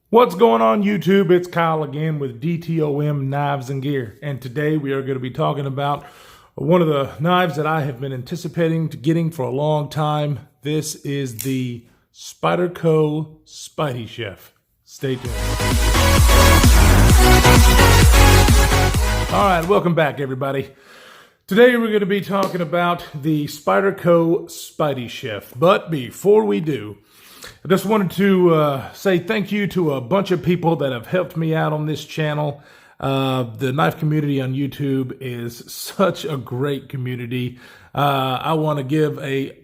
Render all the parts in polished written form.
What's going on YouTube? It's Kyle again with DTOM Knives and Gear, and today we are going to be talking about one of the knives that I have been anticipating to getting for a long time. This is the Spyderco SpydieChef. Stay tuned. All right, welcome back everybody. Today we're going to be talking about the Sypderco SpydieChef, but before we do, I just wanted to say thank you to a bunch of people that have helped me out on this channel. The knife community on YouTube is such a great community. I want to give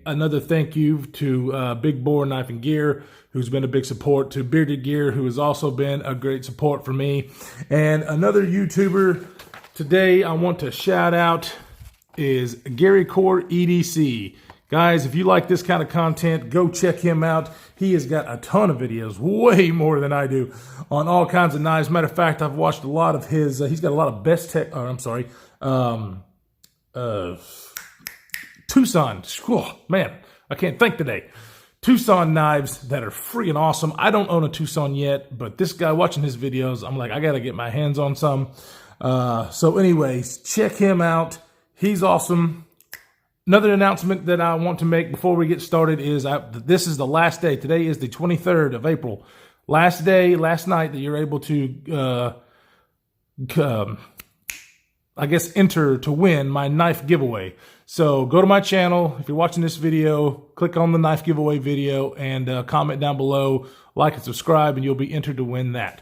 another thank you to Big Bore Knife and Gear, who's been a big support, to Bearded Gear, who has also been a great support for me. And another YouTuber today I want to shout out is Gary Core EDC. Guys, if you like this kind of content, go check him out. He has got a ton of videos, way more than I do, on all kinds of knives. Matter of fact, I've watched a lot of his, he's got a lot of Tucson. Oh, man, I can't think today. Tucson knives that are freaking awesome. I don't own a Tucson yet, but this guy, watching his videos, I'm like, I got to get my hands on some. So anyways, check him out. He's awesome. Another announcement that I want to make before we get started is this is the last day. Today is the 23rd of April. Last day, last night that you're able to, I guess, enter to win my knife giveaway. So go to my channel. If you're watching this video, click on the knife giveaway video and comment down below, like and subscribe, and you'll be entered to win that.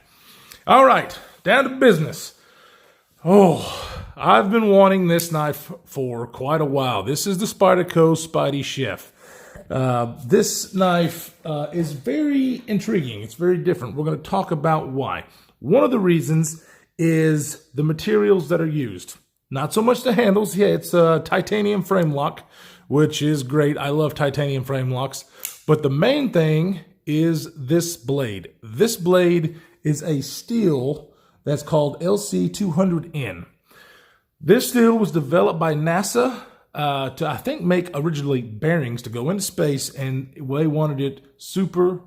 All right, down to business. Oh, I've been wanting this knife for quite a while. This is the Spyderco SpydieChef. This knife is very intriguing. It's very different. We're going to talk about why. One of the reasons is the materials that are used. Not so much the handles. Yeah, it's a titanium frame lock, which is great. I love titanium frame locks. But the main thing is this blade. This blade is a steel that's called LC200N. This steel was developed by NASA to, I think, make originally bearings to go into space, and they wanted it super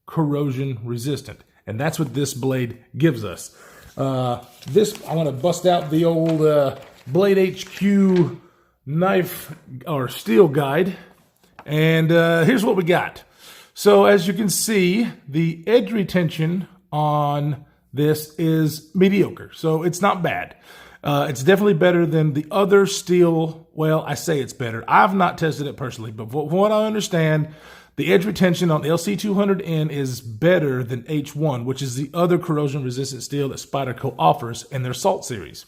corrosion resistant. And that's what this blade gives us. I want to bust out the old Blade HQ knife or steel guide. And here's what we got. So as you can see, the edge retention on this is mediocre, so it's not bad. It's definitely better than the other steel. Well, I say it's better. I've not tested it personally, but from what I understand, the edge retention on LC200N is better than H1, which is the other corrosion-resistant steel that Spyderco offers in their Salt series.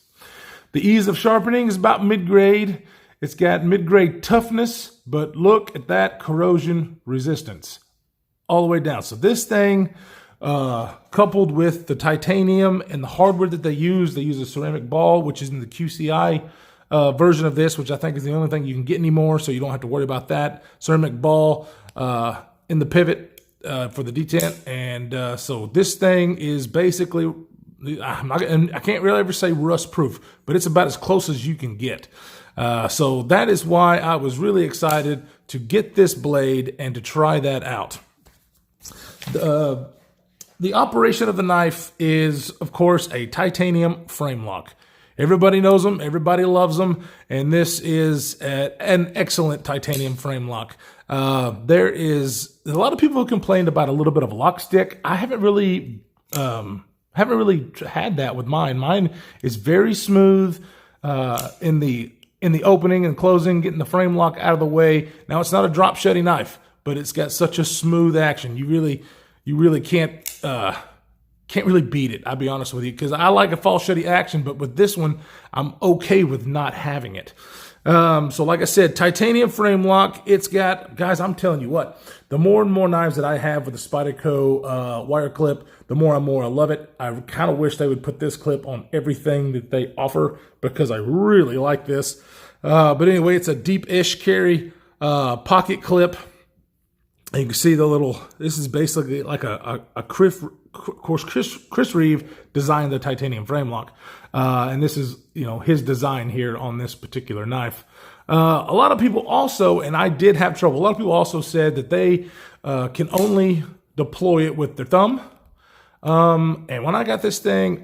The ease of sharpening is about mid-grade. It's got mid-grade toughness, but look at that corrosion resistance all the way down. So this thing, coupled with the titanium and the hardware that they use a ceramic ball, which is in the QCI version of this, which I think is the only thing you can get anymore, so you don't have to worry about that. Ceramic ball in the pivot for the detent. And so this thing is basically, I can't really ever say rust proof, but it's about as close as you can get. So that is why I was really excited to get this blade and to try that out. The operation of the knife is, of course, a titanium frame lock. Everybody knows them, everybody loves them, and this is an excellent titanium frame lock. There's a lot of people who complained about a little bit of a lock stick. I haven't really had that with mine. Mine is very smooth in the opening and closing, getting the frame lock out of the way. Now, it's not a drop shutty knife, but it's got such a smooth action. You really can't really beat it, I'll be honest with you, because I like a fall shutty action, but with this one, I'm okay with not having it. So like I said, titanium frame lock, it's got, guys, I'm telling you what, the more and more knives that I have with the Spyderco wire clip, the more and more I love it. I kind of wish they would put this clip on everything that they offer, because I really like this. But anyway, it's a deep-ish carry pocket clip. And you can see the little, this is basically like a Chris Reeve designed the titanium frame lock. And this is, his design here on this particular knife. A lot of people also, and I did have trouble, a lot of people also said that they can only deploy it with their thumb. And when I got this thing,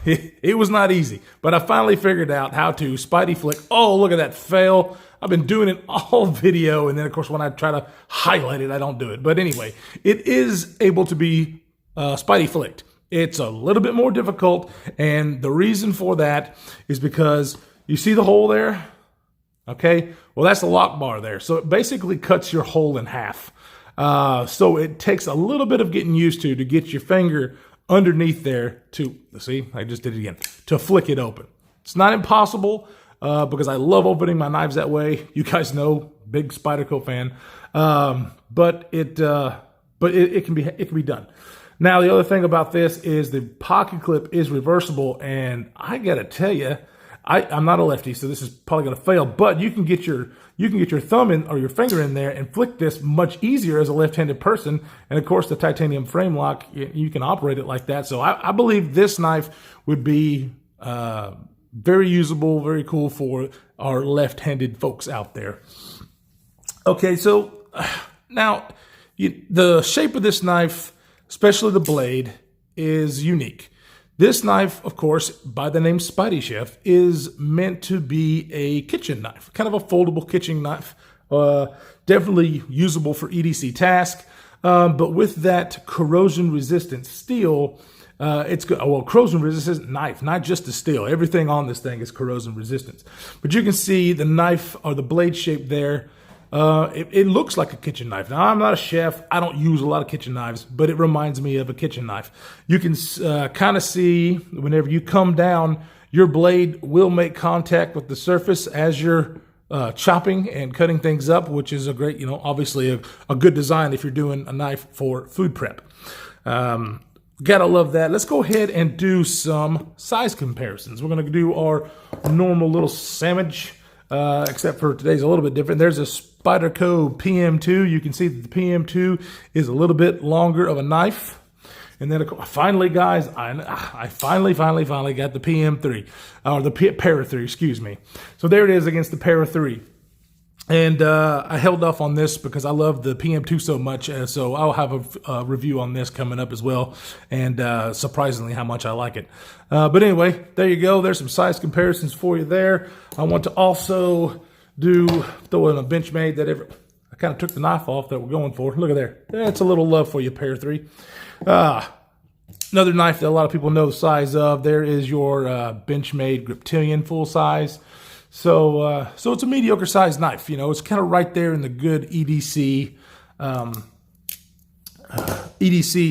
it was not easy, but I finally figured out how to Spidey flick. Oh, look at that fail. I've been doing it all video. And then of course, when I try to highlight it, I don't do it. But anyway, it is able to be Spidey flicked. It's a little bit more difficult. And the reason for that is because you see the hole there? Okay. Well, that's the lock bar there. So it basically cuts your hole in half. So it takes a little bit of getting used to get your finger underneath there to, see, I just did it again, to flick it open. It's not impossible because I love opening my knives that way. You guys know, big Spyderco fan. But it can be done. Now, the other thing about this is the pocket clip is reversible, and I gotta tell you, I'm not a lefty, so this is probably going to fail, but you can get your thumb in or your finger in there and flick this much easier as a left-handed person. And of course, the titanium frame lock, you can operate it like that. So I believe this knife would be very usable, very cool for our left-handed folks out there. Okay, so now the shape of this knife, especially the blade, is unique. This knife, of course, by the name SpydieChef, is meant to be a kitchen knife, kind of a foldable kitchen knife, definitely usable for EDC tasks. But with that corrosion-resistant steel, it's good. Well, corrosion-resistant knife, not just the steel. Everything on this thing is corrosion-resistant. But you can see the knife or the blade shape there. It looks like a kitchen knife. Now, I'm not a chef. I don't use a lot of kitchen knives, but it reminds me of a kitchen knife. You can kind of see whenever you come down, your blade will make contact with the surface as you're chopping and cutting things up, which is a great, obviously a good design if you're doing a knife for food prep. Gotta love that. Let's go ahead and do some size comparisons. We're going to do our normal little sandwich. Except for today's a little bit different. There's a Spyderco PM2. You can see that the PM2 is a little bit longer of a knife. And then finally, guys, I finally got the PM3, or the Para 3, excuse me. So there it is against the Para 3. And I held off on this because I love the PM2 so much. So I'll have a review on this coming up as well. And surprisingly how much I like it. But anyway, there you go. There's some size comparisons for you there. I want to also throw in a Benchmade that I kind of took the knife off that we're going for. Look at there. That's a little love for you, Para 3. Another knife that a lot of people know the size of. There is your Benchmade Griptilian full size. So it's a mediocre sized knife. It's kind of right there in the good EDC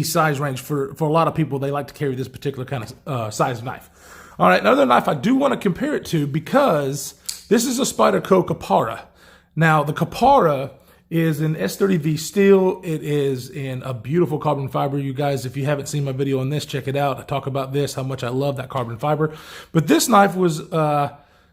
size range for a lot of people. They like to carry this particular kind of size knife. All right, another knife I do want to compare it to because this is a Spyderco Capara. Now the Capara is in S30V steel. It is in a beautiful carbon fiber. You guys, if you haven't seen my video on this, check it out. I talk about this, how much I love that carbon fiber. But this knife was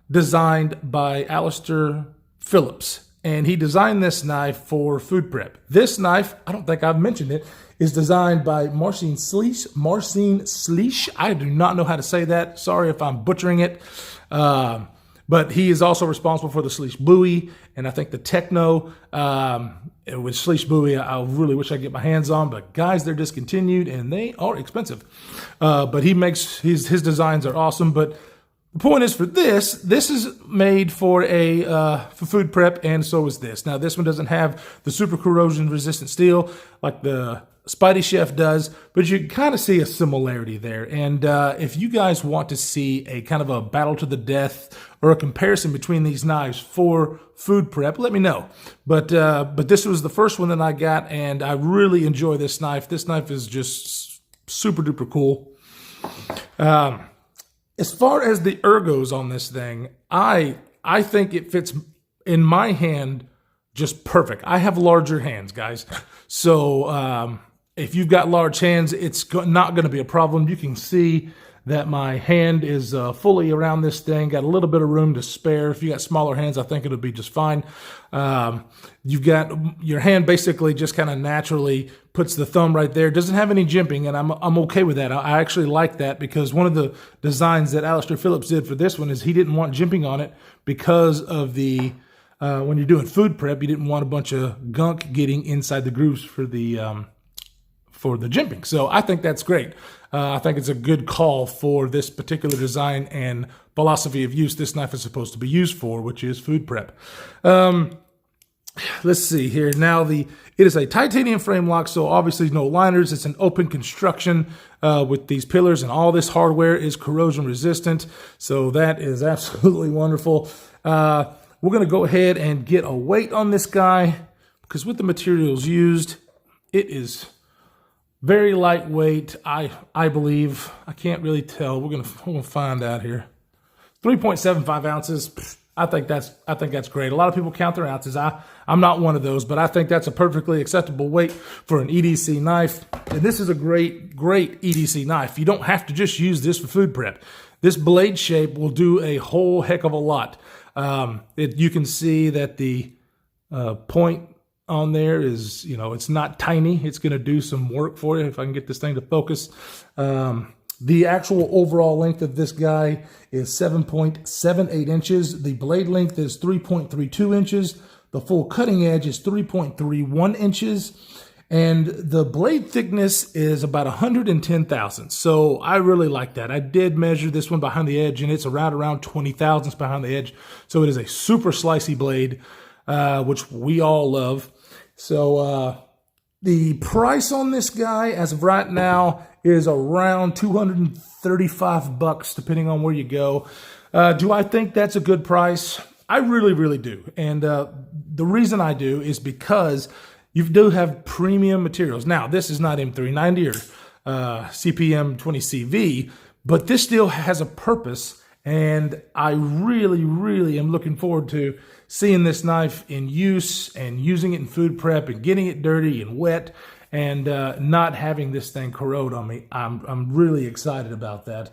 designed by Alistair Phillips, and he designed this knife for food prep. This knife, I don't think I've mentioned it, is designed by Marcin Slisch. I do not know how to say that. Sorry if I'm butchering it. But he is also responsible for the Slisch buoy, and I think the Techno with Slisch buoy, I really wish I could get my hands on. But guys, they're discontinued, and they are expensive. But he makes his designs are awesome. But the point is, for this is made for for food prep, and so is this. Now, this one doesn't have the super corrosion resistant steel like the SpydieChef does, but you can kind of see a similarity there. And if you guys want to see a kind of a battle to the death or a comparison between these knives for food prep, let me know. But this was the first one that I got, and I really enjoy this knife. This knife is just super duper cool. As far as the ergos on this thing, I think it fits in my hand just perfect. I have larger hands, guys. So if you've got large hands, it's not going to be a problem. You can see that my hand is fully around this thing, got a little bit of room to spare. If you got smaller hands, I think it'll be just fine. You've got your hand basically just kind of naturally puts the thumb right there. Doesn't have any jimping, and I'm okay with that. I actually like that because one of the designs that Alistair Phillips did for this one is he didn't want jimping on it because of the when you're doing food prep, you didn't want a bunch of gunk getting inside the grooves for the for the jimping. So I think that's great. I think it's a good call for this particular design and philosophy of use this knife is supposed to be used for, which is food prep. Let's see here. Now, it is a titanium frame lock, so obviously no liners. It's an open construction with these pillars, and all this hardware is corrosion resistant. So that is absolutely wonderful. We're going to go ahead and get a weight on this guy because with the materials used, it is very lightweight. I believe. I can't really tell. We're gonna find out here. 3.75 ounces. I think that's great. A lot of people count their ounces. I'm not one of those, but I think that's a perfectly acceptable weight for an EDC knife. And this is a great EDC knife. You don't have to just use this for food prep. This blade shape will do a whole heck of a lot. You can see that the point on there is, it's not tiny. It's going to do some work for you if I can get this thing to focus. The actual overall length of this guy is 7.78 inches. The blade length is 3.32 inches. The full cutting edge is 3.31 inches. And the blade thickness is about 110 thousandths. So I really like that. I did measure this one behind the edge, and it's around 20 thousandths behind the edge. So it is a super slicey blade, which we all love. So the price on this guy as of right now is around $235, depending on where you go. Do I think that's a good price? I really, really do. And the reason I do is because you do have premium materials. Now, this is not M390 or CPM 20CV, but this still has a purpose. And I really, really am looking forward to seeing this knife in use and using it in food prep and getting it dirty and wet and not having this thing corrode on me. I'm really excited about that.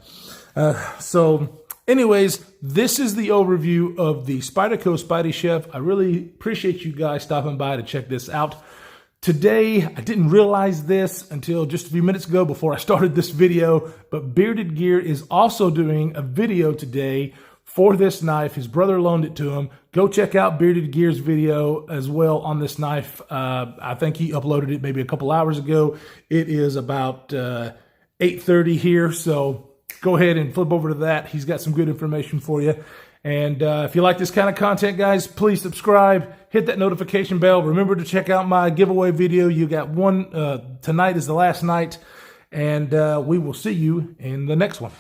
So anyways, this is the overview of the Spyderco SpydieChef. I really appreciate you guys stopping by to check this out. Today, I didn't realize this until just a few minutes ago before I started this video, but Bearded Gear is also doing a video today for this knife. His brother loaned it to him. Go check out Bearded Gear's video as well on this knife. I think he uploaded it maybe a couple hours ago. It is about 8:30 here, so go ahead and flip over to that. He's got some good information for you. And if you like this kind of content, guys, please subscribe. Hit that notification bell. Remember to check out my giveaway video. You got one. Tonight is the last night. And we will see you in the next one.